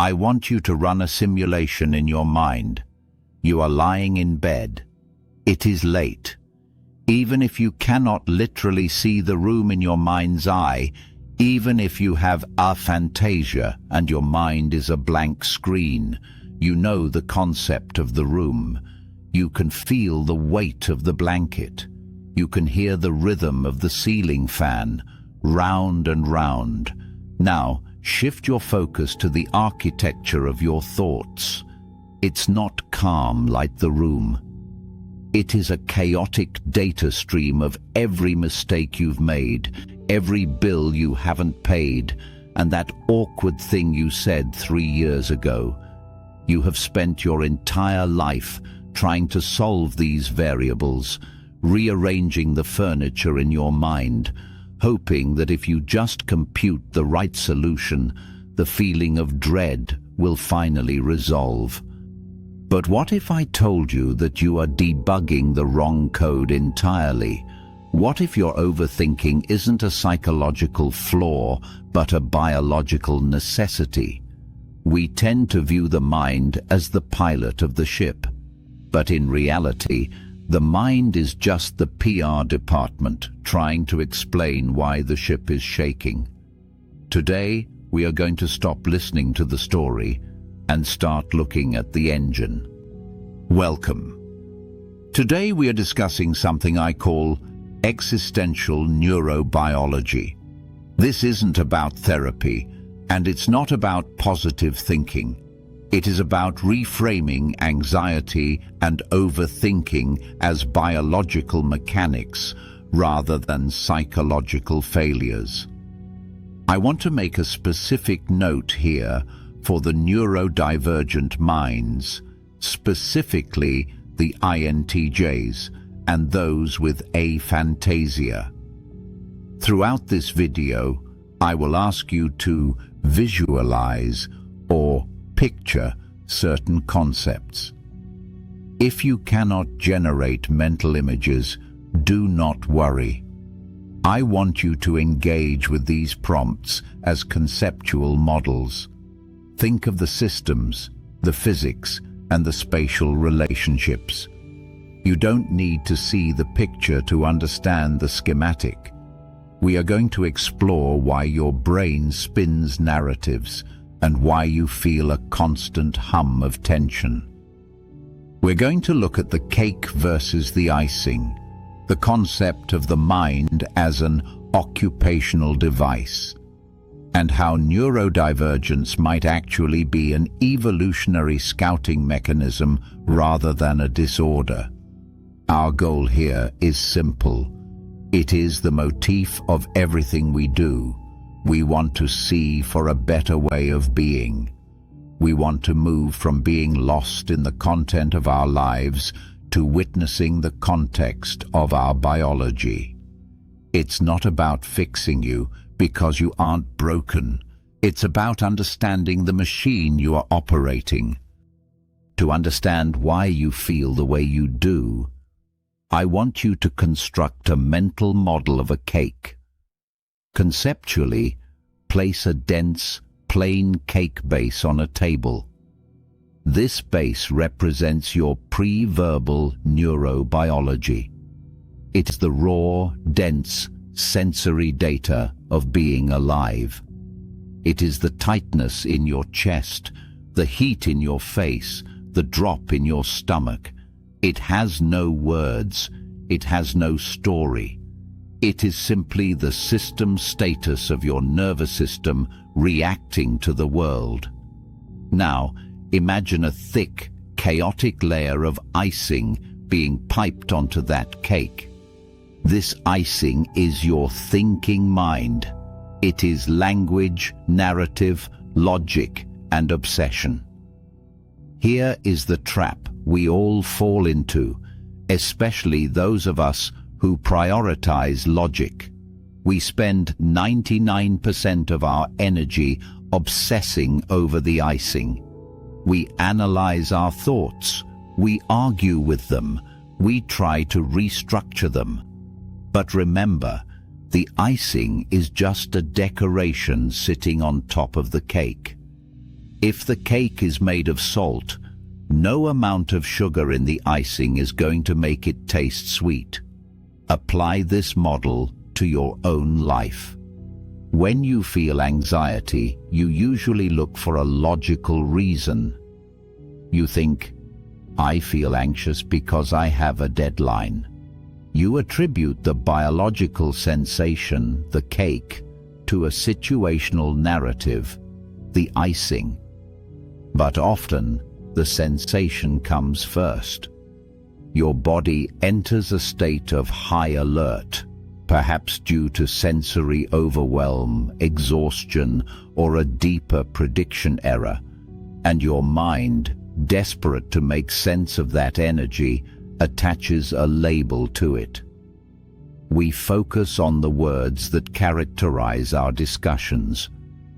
I want you to run a simulation in your mind. You are lying in bed. It is late. Even if you cannot literally see the room in your mind's eye, even if you have aphantasia and your mind is a blank screen, you know the concept of the room. You can feel the weight of the blanket. You can hear the rhythm of the ceiling fan, round and round. Now, shift your focus to the architecture of your thoughts. It's not calm like the room. It is a chaotic data stream of every mistake you've made, every bill you haven't paid, and that awkward thing you said 3 years ago. You have spent your entire life trying to solve these variables, rearranging the furniture in your mind, hoping that if you just compute the right solution, the feeling of dread will finally resolve. But what if I told you that you are debugging the wrong code entirely? What if your overthinking isn't a psychological flaw, but a biological necessity? We tend to view the mind as the pilot of the ship, but in reality, the mind is just the PR department trying to explain why the ship is shaking. Today, we are going to stop listening to the story and start looking at the engine. Welcome. Today we are discussing something I call existential neurobiology. This isn't about therapy, and it's not about positive thinking. It is about reframing anxiety and overthinking as biological mechanics rather than psychological failures. I want to make a specific note here for the neurodivergent minds, specifically the INTJs and those with aphantasia. Throughout this video, I will ask you to visualize or picture certain concepts. If you cannot generate mental images, do not worry. I want you to engage with these prompts as conceptual models. Think of the systems, the physics, and the spatial relationships. You don't need to see the picture to understand the schematic. We are going to explore why your brain spins narratives and why you feel a constant hum of tension. We're going to look at the cake versus the icing, the concept of the mind as an occupational device, and how neurodivergence might actually be an evolutionary scouting mechanism rather than a disorder. Our goal here is simple. It is the motif of everything we do. We want to see for a better way of being. We want to move from being lost in the content of our lives to witnessing the context of our biology. It's not about fixing you because you aren't broken. It's about understanding the machine you are operating. To understand why you feel the way you do, I want you to construct a mental model of a cake. Conceptually, place a dense, plain cake base on a table. This base represents your pre-verbal neurobiology. It is the raw, dense, sensory data of being alive. It is the tightness in your chest, the heat in your face, the drop in your stomach. It has no words. It has no story. It is simply the system status of your nervous system reacting to the world. Now, imagine a thick, chaotic layer of icing being piped onto that cake. This icing is your thinking mind. It is language, narrative, logic, and obsession. Here is the trap we all fall into, especially those of us who prioritize logic. We spend 99% of our energy obsessing over the icing. We analyze our thoughts. We argue with them. We try to restructure them. But remember, the icing is just a decoration sitting on top of the cake. If the cake is made of salt, no amount of sugar in the icing is going to make it taste sweet. Apply this model to your own life. When you feel anxiety, you usually look for a logical reason. You think, I feel anxious because I have a deadline. You attribute the biological sensation, the cake, to a situational narrative, the icing. But often, the sensation comes first. Your body enters a state of high alert, perhaps due to sensory overwhelm, exhaustion, or a deeper prediction error, and your mind, desperate to make sense of that energy, attaches a label to it. We focus on the words that characterize our discussions,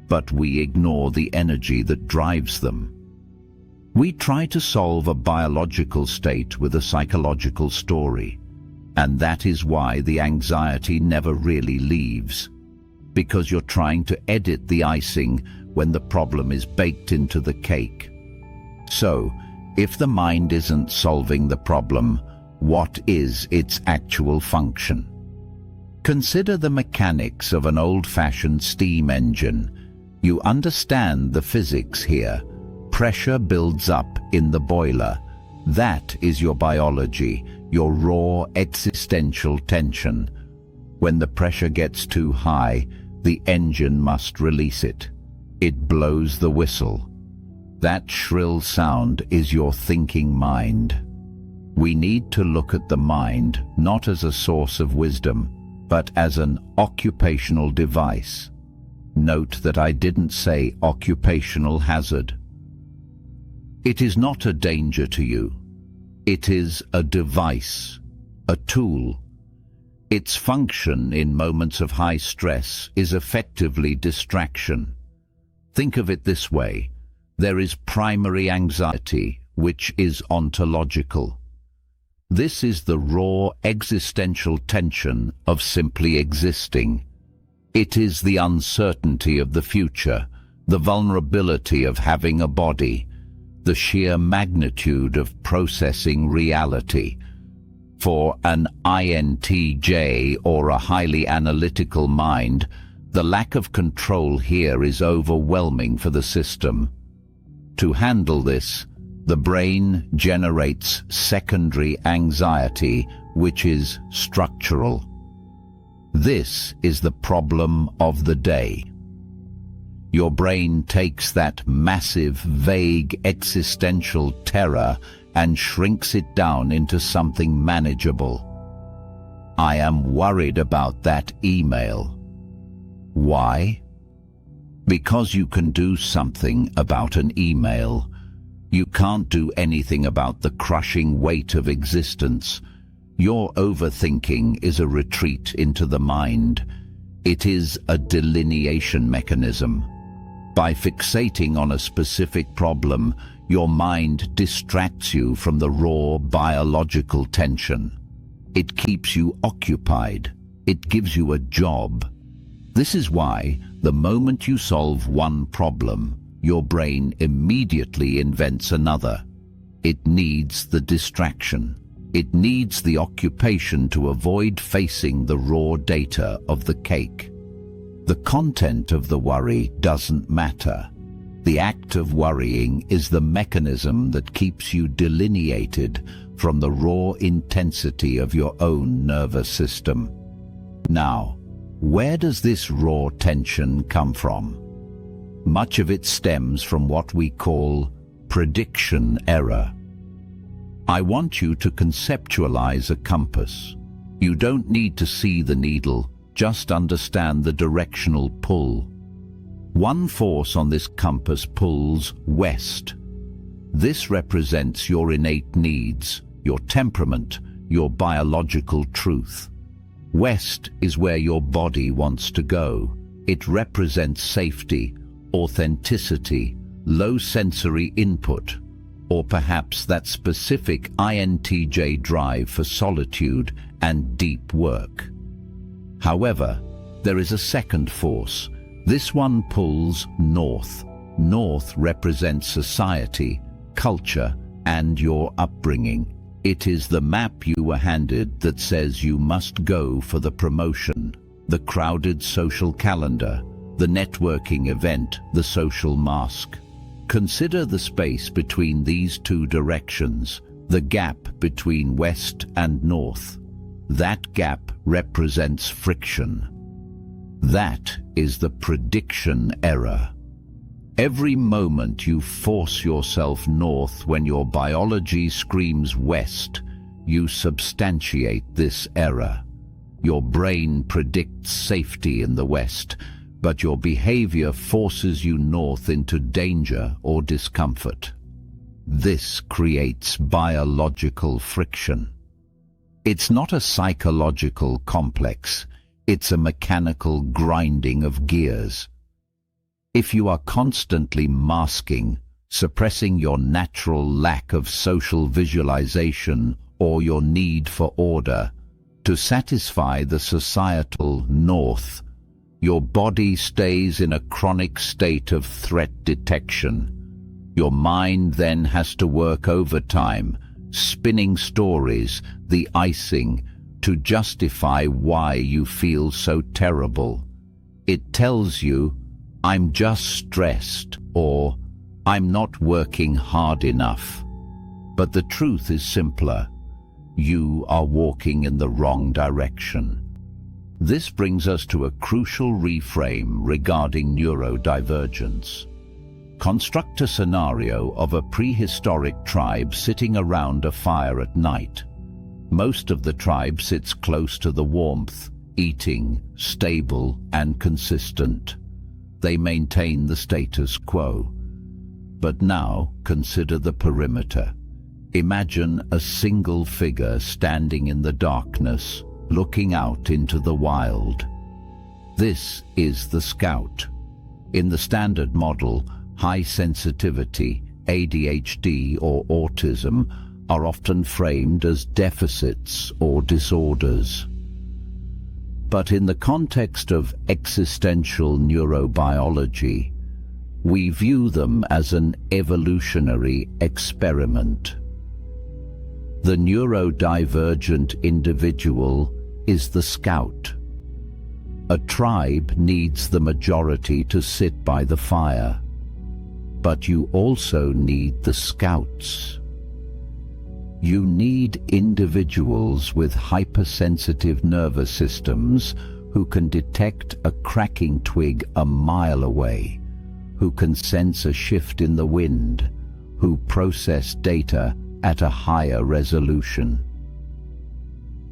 but we ignore the energy that drives them. We try to solve a biological state with a psychological story, and that is why the anxiety never really leaves, because you're trying to edit the icing when the problem is baked into the cake. So, if the mind isn't solving the problem, what is its actual function? Consider the mechanics of an old-fashioned steam engine. You understand the physics here. Pressure builds up in the boiler. That is your biology, your raw existential tension. When the pressure gets too high, the engine must release it. It blows the whistle. That shrill sound is your thinking mind. We need to look at the mind not as a source of wisdom, but as an occupational device. Note that I didn't say occupational hazard. It is not a danger to you. It is a device, a tool. Its function in moments of high stress is effectively distraction. Think of it this way. There is primary anxiety, which is ontological. This is the raw existential tension of simply existing. It is the uncertainty of the future, the vulnerability of having a body, the sheer magnitude of processing reality. For an INTJ or a highly analytical mind, the lack of control here is overwhelming for the system. To handle this, the brain generates secondary anxiety, which is structural. This is the problem of the day. Your brain takes that massive, vague, existential terror and shrinks it down into something manageable. I am worried about that email. Why? Because you can do something about an email. You can't do anything about the crushing weight of existence. Your overthinking is a retreat into the mind. It is a delineation mechanism. By fixating on a specific problem, your mind distracts you from the raw biological tension. It keeps you occupied. It gives you a job. This is why, the moment you solve one problem, your brain immediately invents another. It needs the distraction. It needs the occupation to avoid facing the raw data of the cake. The content of the worry doesn't matter. The act of worrying is the mechanism that keeps you delineated from the raw intensity of your own nervous system. Now, where does this raw tension come from? Much of it stems from what we call prediction error. I want you to conceptualize a compass. You don't need to see the needle, just understand the directional pull. One force on this compass pulls west. This represents your innate needs, your temperament, your biological truth. West is where your body wants to go. It represents safety, authenticity, low sensory input, or perhaps that specific INTJ drive for solitude and deep work. However, there is a second force. This one pulls north. North represents society, culture, and your upbringing. It is the map you were handed that says you must go for the promotion, the crowded social calendar, the networking event, the social mask. Consider the space between these two directions, the gap between West and North. That gap represents friction. That is the prediction error. Every moment you force yourself north when your biology screams west, you substantiate this error. Your brain predicts safety in the west, but your behavior forces you north into danger or discomfort. This creates biological friction. It's not a psychological complex, it's a mechanical grinding of gears. If you are constantly masking, suppressing your natural lack of social visualization or your need for order to satisfy the societal north, your body stays in a chronic state of threat detection. Your mind then has to work overtime, spinning stories, the icing, to justify why you feel so terrible. It tells you, I'm just stressed, or I'm not working hard enough. But the truth is simpler. You are walking in the wrong direction. This brings us to a crucial reframe regarding neurodivergence. Construct a scenario of a prehistoric tribe sitting around a fire at night. Most of the tribe sits close to the warmth, eating, stable and consistent. They maintain the status quo. But now consider the perimeter. Imagine a single figure standing in the darkness, looking out into the wild. This is the scout. In the standard model, high sensitivity, ADHD or autism are often framed as deficits or disorders. But in the context of existential neurobiology, we view them as an evolutionary experiment. The neurodivergent individual is the scout. A tribe needs the majority to sit by the fire, but you also need the scouts. You need individuals with hypersensitive nervous systems who can detect a cracking twig a mile away, who can sense a shift in the wind, who process data at a higher resolution.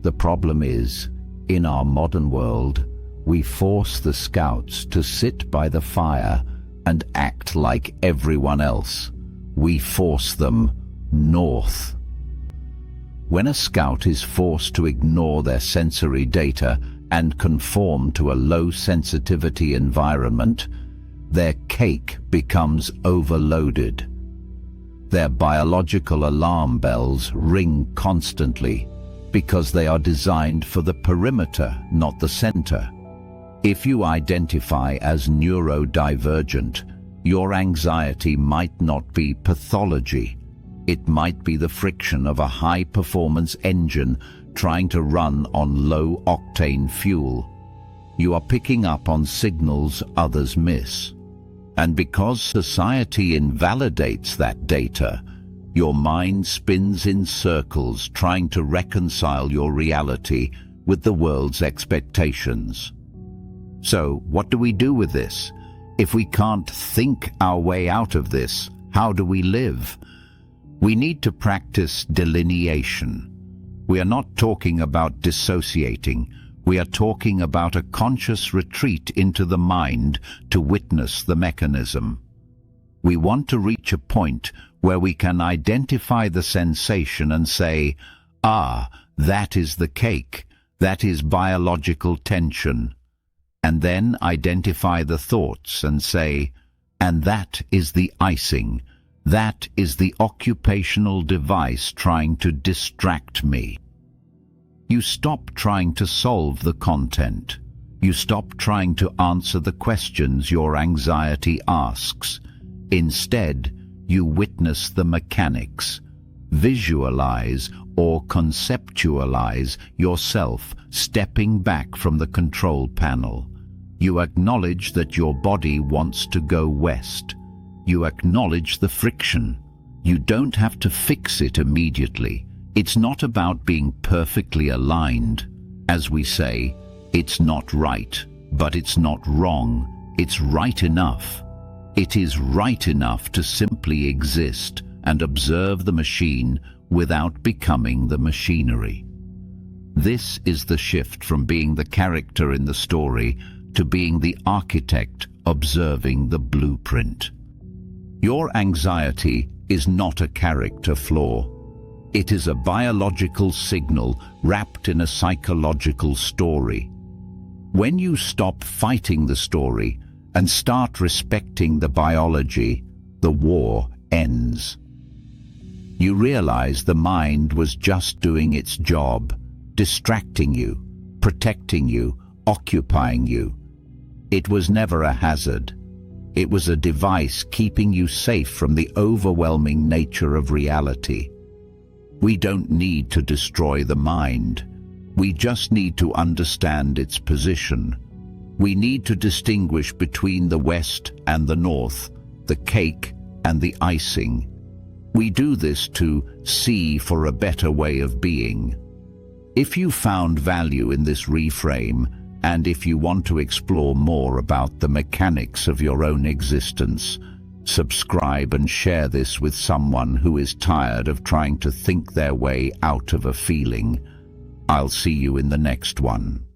The problem is, in our modern world, we force the scouts to sit by the fire and act like everyone else. We force them north. When a scout is forced to ignore their sensory data and conform to a low-sensitivity environment, their cake becomes overloaded. Their biological alarm bells ring constantly because they are designed for the perimeter, not the center. If you identify as neurodivergent, your anxiety might not be pathology. It might be the friction of a high-performance engine trying to run on low-octane fuel. You are picking up on signals others miss. And because society invalidates that data, your mind spins in circles trying to reconcile your reality with the world's expectations. So, what do we do with this? If we can't think our way out of this, how do we live? We need to practice delineation. We are not talking about dissociating. We are talking about a conscious retreat into the mind to witness the mechanism. We want to reach a point where we can identify the sensation and say, that is the cake, that is biological tension. And then identify the thoughts and say, and that is the icing, that is the occupational device trying to distract me. You stop trying to solve the content. You stop trying to answer the questions your anxiety asks. Instead, you witness the mechanics. Visualize or conceptualize yourself stepping back from the control panel. You acknowledge that your body wants to go west. You acknowledge the friction. You don't have to fix it immediately. It's not about being perfectly aligned. As we say, it's not right, but it's not wrong. It's right enough. It is right enough to simply exist and observe the machine without becoming the machinery. This is the shift from being the character in the story to being the architect observing the blueprint. Your anxiety is not a character flaw. It is a biological signal wrapped in a psychological story. When you stop fighting the story and start respecting the biology, the war ends. You realize the mind was just doing its job, distracting you, protecting you, occupying you. It was never a hazard. It was a device keeping you safe from the overwhelming nature of reality. We don't need to destroy the mind. We just need to understand its position. We need to distinguish between the West and the North, the cake and the icing. We do this to see for a better way of being. If you found value in this reframe, and if you want to explore more about the mechanics of your own existence, subscribe and share this with someone who is tired of trying to think their way out of a feeling. I'll see you in the next one.